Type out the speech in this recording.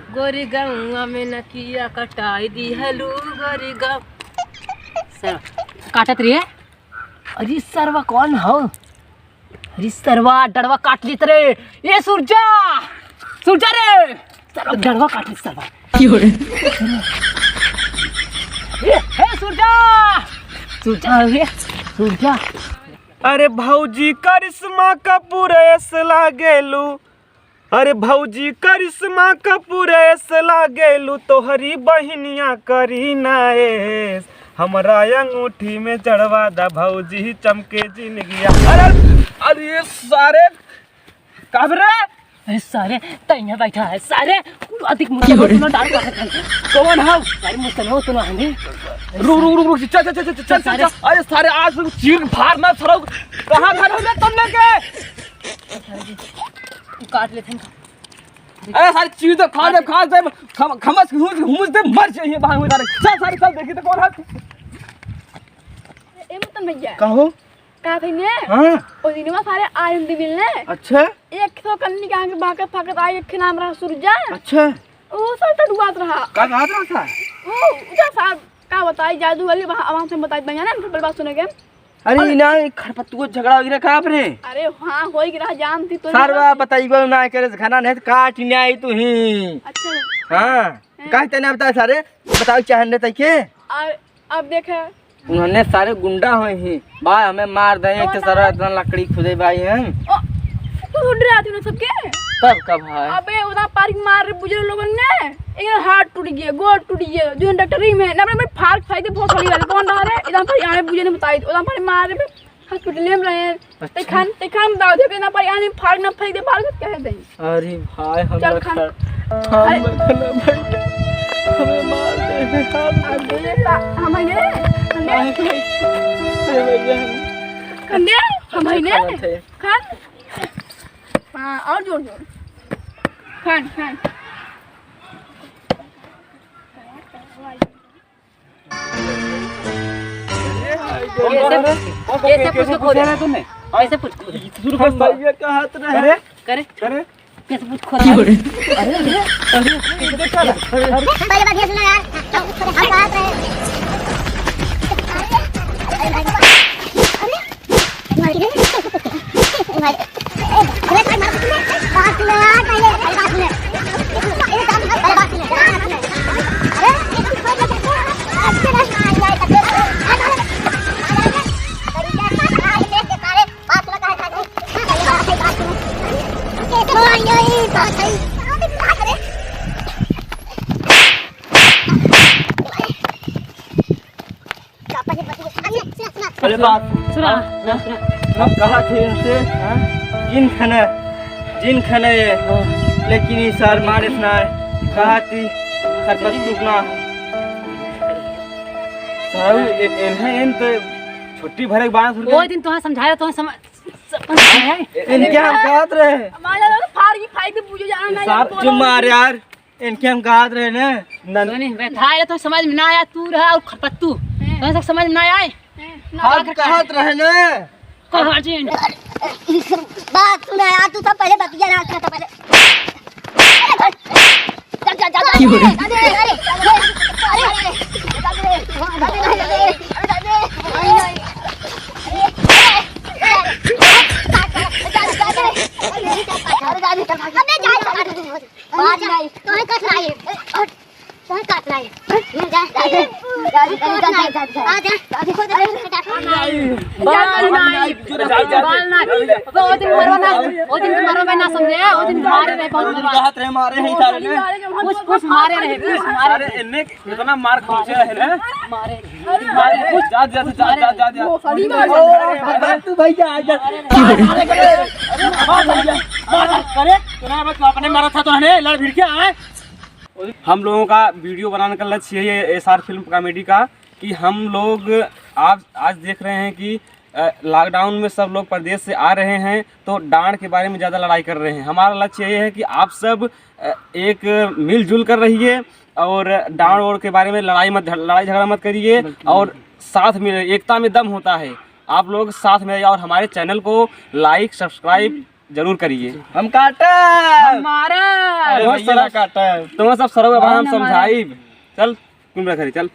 गोरी गौआ में नकिया कटाई दी हलू गोरी गौ सर काटत रही है। अरे सरवा कौन हो? अरे सरवा डड़वा काट ली रे। ये सूरजा सूरजा रे सरवा डड़वा काट ली सरवा। हे सूरजा सूरजा रे सूरजा। अरे भौजी करिश्मा कपूर ऐसे लागेलू। अरे भौजी करिश्मा कपूर ऐसे लागेलू तोहरी बहिनिया करीना ऐस हमरा अंगूठी में चढ़वा दा भौजी चमके जिंदगिया। अरे अरे सारे काबरे अरे सारे तैया बैठा है सारे अधिक मुझे डाल कर कौन है सारे मुझसे सुनो हमें रुक चल चल चल चल चल। अरे सारे आज चीर फाड़ ना थरो कहां घर हो तुम लोग के काट लेते हैं। अरे सारी चीज तो खा दे खमस हुमुस दे मर जाइए भाग में चल सारे चल देखी तो कौन है। ए मतलब भैया कहो का भैया हां ओ दिनवा सारे आयन दी मिलने। अच्छा 100 कन्नी का के बाके फकत आई एक नाम रहा सूरजा। अच्छा ओ सब तो डुबात रहा का बात रहा था। ओ उधर साहब का बताई जादू वाली वहां से बताई भैया ना फिर बात सुने के। अरे ना खरपतुआ झगड़ा हो गया का आपने। अरे हां होई गिरा जानती तो सरवा बताइबो ना करे खाना नहीं काट ने आई तू ही। अच्छा हां काहे तने बता सारे बताओ चाहने तक के। अब देखे उन्होंने सारे गुंडा होए ही भाई हमें मार दे एक सारा इतना लकड़ी खुदे भाई हम। ओ तू ढूंढ रहा थी ना सबके तब कब है। अबे उधर पार्क मार रहे बुजुर्ग लोगों ने एक हाथ टूट गया गोड़ टूट गया जो डॉक्टरी में ना मैं फाड़ फायदे बहुत सारी वाले कौन रहा है इधर पर आने बुजुर्ग ने बताई उधर पर मार रहे हॉस्पिटल में रहे हैं। ते खान बताओ दे ना पर आने फाड़ ना फायदे फाड़ कह दे। अरे भाई हम चल खान हमें मार दे हम खान हाँ और जोर जोर खान खान कैसे पूछ खो दे तुमने कैसे पूछ शुरू कर भैया का हाथ रहे करे करे कैसे पूछ खो दे। अरे पहले बात ये सुनो यार हम हाथ रहे अरे बात सुना हम कहा थे उनसे जिन खने लेकिन इस साल मारे ना कहा थी खरपतुआ ना साहब इन तो छुट्टी भरे बाण सुन वो दिन तुम्हें समझाया तुम्हें समझ इनके हम कहत रहे हमारा तो फाड़ की फायदे बुझो जाना ना साहब चुप मार यार इनके हम कहत रहे ना नहीं बैठा है तो समझ में ना आया तू रहा और खरपत्तू तो समझ में ना आए हम कहत रहे ना कहा जी बात सुना यार तू सब पहले बतिया ना था पहले इतना मार खींचे रहे ना तू भैया अपने मारा था तो लड़ भिड़ के आए। हम लोगों का वीडियो बनाने का लक्ष्य यही है SR फिल्म कॉमेडी का कि हम लोग आज देख रहे हैं कि लॉकडाउन में सब लोग प्रदेश से आ रहे हैं तो डांड के बारे में ज़्यादा लड़ाई कर रहे हैं। हमारा लक्ष्य ये है कि आप सब एक मिलजुल कर रहिए और डांड वोड़ के बारे में लड़ाई झगड़ा मत करिए और साथ में एकता में दम होता है। आप लोग साथ में और हमारे चैनल को लाइक सब्सक्राइब जरूर करिए। हम काटे हमारा अरे भैया ना काटे तुम्हें सब सरव हम कौन हमारा? समझाई। चल तुम रख चल।